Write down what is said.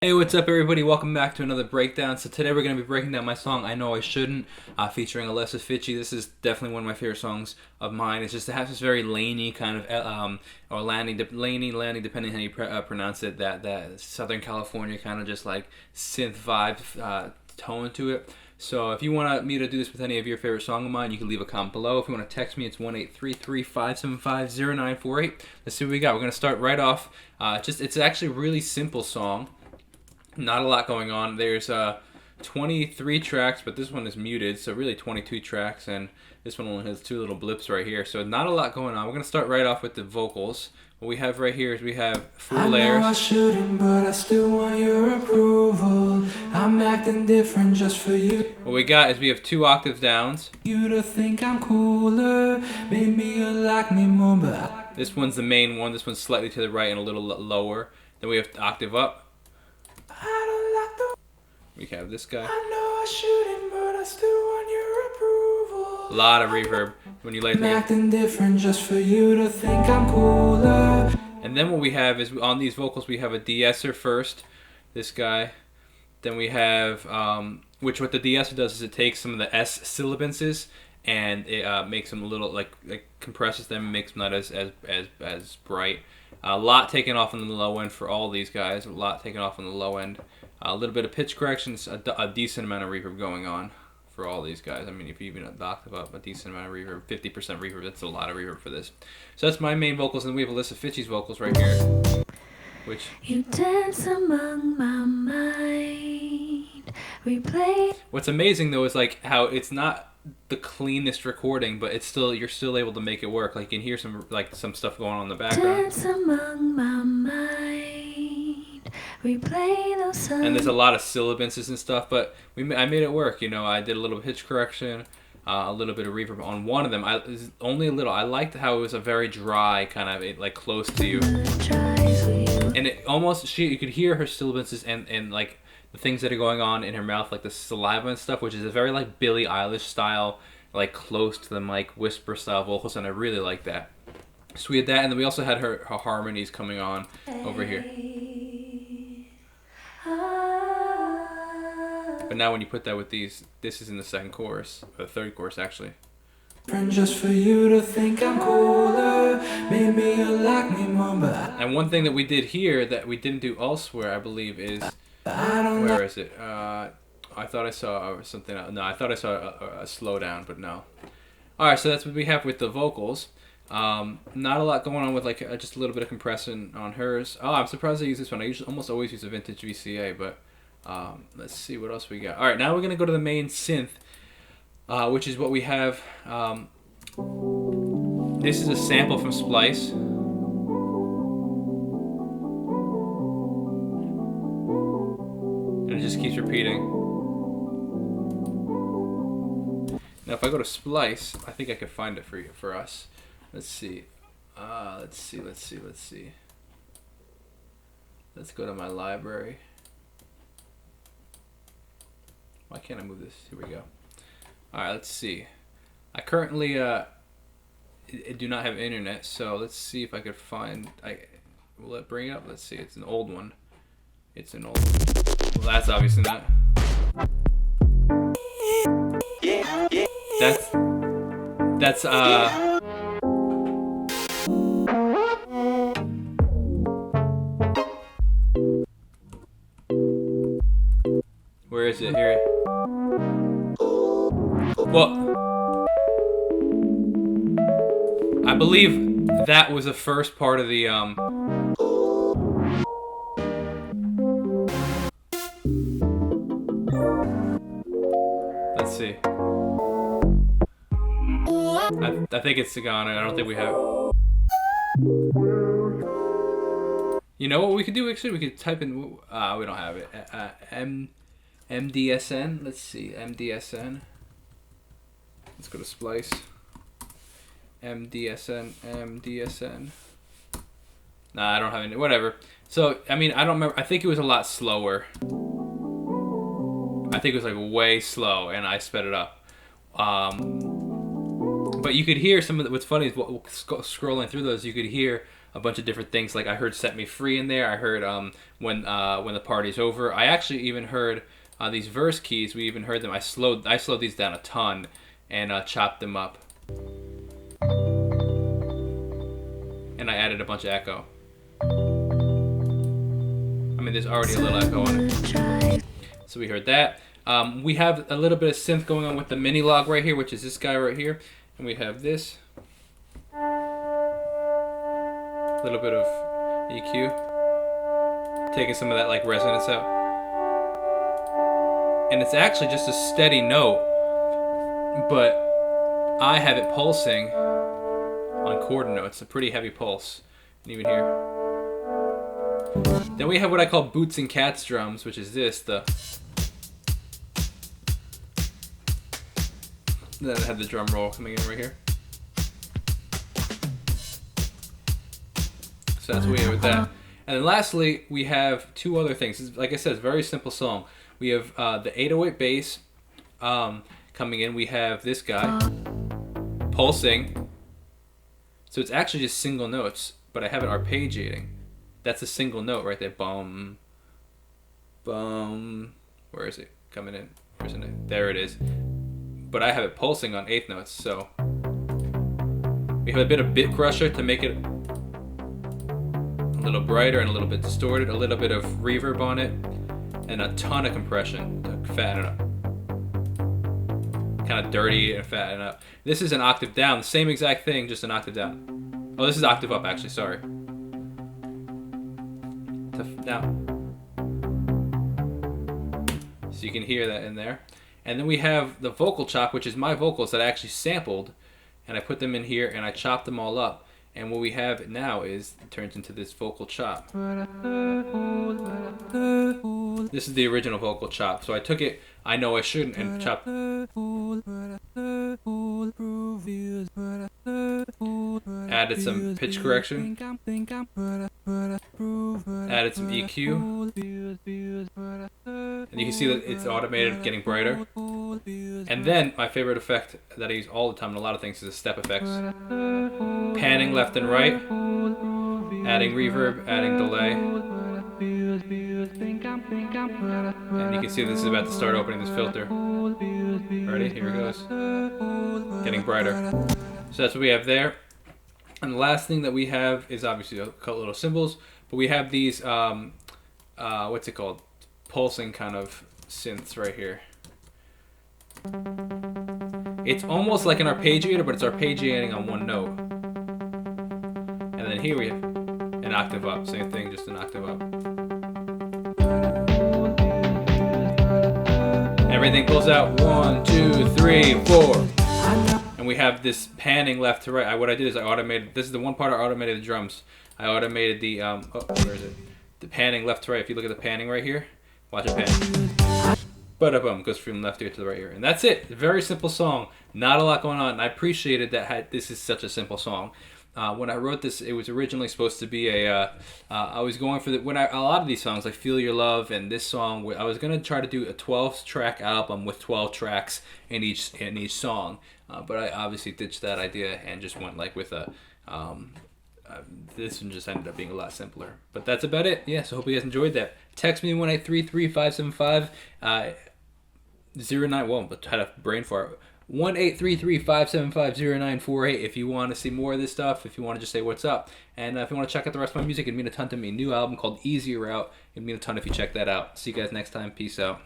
Hey, what's up, everybody? Welcome back to another breakdown. So today we're going to be breaking down my song "I Know I Shouldn't," featuring Alessa Fitchy. This is definitely one of my favorite songs of mine. It has this very laney kind of, or laney, depending how you pronounce it. That Southern California kind of just like synth vibe tone to it. So if you want me to do this with any of your favorite song of mine, you can leave a comment below. If you want to text me, it's 1-833-575-0948. Let's see what we got. We're going to start right off. It's actually a really simple song. Not a lot going on. There's 23 tracks, but this one is muted, so really 22 tracks, and this one only has two little blips right here. So not a lot going on. We're going to start right off with the vocals. What we have right here is we have Fool Layers. I know I shouldn't, but I still want your approval. I'm acting different just for you. What we got is we have 2 octaves downs. You to think I'm cooler, maybe you like me more, but this one's the main one. This one's slightly to the right and a little lower. Then we have the octave up. We have this guy. I know I shouldn't, but I still want your approval. A lot of reverb when you lay it acting different just for you to think I'm cooler. And then what we have is on these vocals we have a de-esser first, this guy. Then we have what the de-esser does is it takes some of the S sibilances and it makes them a little like compresses them and makes them not as bright. A lot taken off on the low end for all these guys. A lot taken off on the low end. A little bit of pitch corrections, a decent amount of reverb going on for all these guys. I mean, if you even the octave up, a decent amount of reverb, 50% reverb, that's a lot of reverb for this. So that's my main vocals, and we have Alessa Fitchy's vocals right here. Which you dance among my mind, replay. What's amazing though is like how it's not the cleanest recording, but it's still you're still able to make it work. Like you can hear some stuff going on in the background. Dance among my mind, replay those songs. And there's a lot of sibilances and stuff, but I made it work. You know, I did a little pitch correction, a little bit of reverb on one of them. Only a little. I liked how it was a very dry kind of like close to you. And it almost you could hear her sibilances and like the things that are going on in her mouth, like the saliva and stuff, which is a very like Billie Eilish style, like close to the mic whisper style vocals, and I really like that. So we had that, and then we also had her harmonies coming on over here. But now when you put that with these, this is in the second chorus, or the third chorus actually. Just for you to think I'm cooler, maybe you like me more, but and one thing that we did here that we didn't do elsewhere, I believe, is where is it? I thought I saw something. No, I thought I saw a slowdown, but no. All right, so that's what we have with the vocals. Not a lot going on with like just a little bit of compression on hers. Oh, I'm surprised I use this one. I almost always use a vintage VCA, but let's see what else we got. All right, now we're gonna go to the main synth. Which is what we have. This is a sample from Splice. And it just keeps repeating. Now if I go to Splice, I think I could find it for us. Let's see. Let's see. Let's go to my library. Why can't I move this? Here we go. Alright, let's see. I currently do not have internet, so let's see if I could find... Will it bring it up? Let's see. It's an old one. Well, that's obviously not. That's where is it? Here. Well, I believe that was the first part of the let's see. I think it's Sagana. I don't think we have. You know what we could do actually? We could type in. We don't have it. MDSN. Let's see. MDSN. Let's go to Splice. MDSN. Nah, I don't have any. Whatever. So, I mean, I don't remember. I think it was a lot slower. I think it was like way slow, and I sped it up. But you could hear some of the, what's funny is scrolling through those, you could hear a bunch of different things. Like I heard "Set Me Free" in there. I heard when the party's over. I actually even heard these verse keys. We even heard them. I slowed these down a ton and chopped them up. And I added a bunch of echo. I mean, there's already a little echo on it. So we heard that. We have a little bit of synth going on with the mini log right here, which is this guy right here. And we have this. A little bit of EQ. Taking some of that like resonance out. And it's actually just a steady note, but I have it pulsing on quarter notes, a pretty heavy pulse. You can even hear. Then we have what I call boots and cats drums, which is this, then I have the drum roll coming in right here. So that's what we have with that. And then lastly, we have two other things. Like I said, it's a very simple song. We have the 808 bass coming in. We have this guy pulsing. So it's actually just single notes, but I have it arpeggiating. That's a single note right there. Bum, bum. Where is it? Coming in. Where isn't it? There it is. But I have it pulsing on eighth notes. So we have a bit of bit crusher to make it a little brighter and a little bit distorted. A little bit of reverb on it. And a ton of compression to fatten it up. Kind of dirty and fatten it up. This is an octave down. The same exact thing, just an octave down. Oh, this is octave up, actually. Sorry. Now. So you can hear that in there. And then we have the vocal chop, which is my vocals that I actually sampled. And I put them in here and I chopped them all up. And what we have now is, it turns into this vocal chop. This is the original vocal chop. So I took it, I know I shouldn't, and chopped. Added some pitch correction. Added some EQ. And you can see that it's automated, getting brighter. And then my favorite effect that I use all the time in a lot of things is the step effects. Panning left and right, adding reverb, adding delay. And you can see this is about to start opening this filter. Ready? Here it goes. Getting brighter. So that's what we have there. And the last thing that we have is obviously a couple little cymbals, but we have these, what's it called? Pulsing kind of synths right here. It's almost like an arpeggiator, but it's arpeggiating on one note. And then here we have an octave up. Same thing, just an octave up. Everything pulls out 1, 2, 3, 4. And we have this panning left to right. What I did is I automated, this is the one part I automated the drums. I automated the, where is it? The panning left to right. If you look at the panning right here, watch it pan. Ba-da-bum, goes from left ear to the right ear. And that's it. Very simple song. Not a lot going on. And I appreciated that this is such a simple song. When I wrote this, it was originally supposed to be I was going for a lot of these songs, like Feel Your Love and this song, I was going to try to do a 12-track album with 12 tracks in each song. But I obviously ditched that idea and just went like with this one just ended up being a lot simpler. But that's about it. Yeah, so hope you guys enjoyed that. Text me 1-833-575 09. Well, but had a brain fart. 1-833-575-0948 if you want to see more of this stuff, if you want to just say what's up. And if you want to check out the rest of my music, it'd mean a ton to me. New album called Easier Out. It'd mean a ton if you check that out. See you guys next time. Peace out.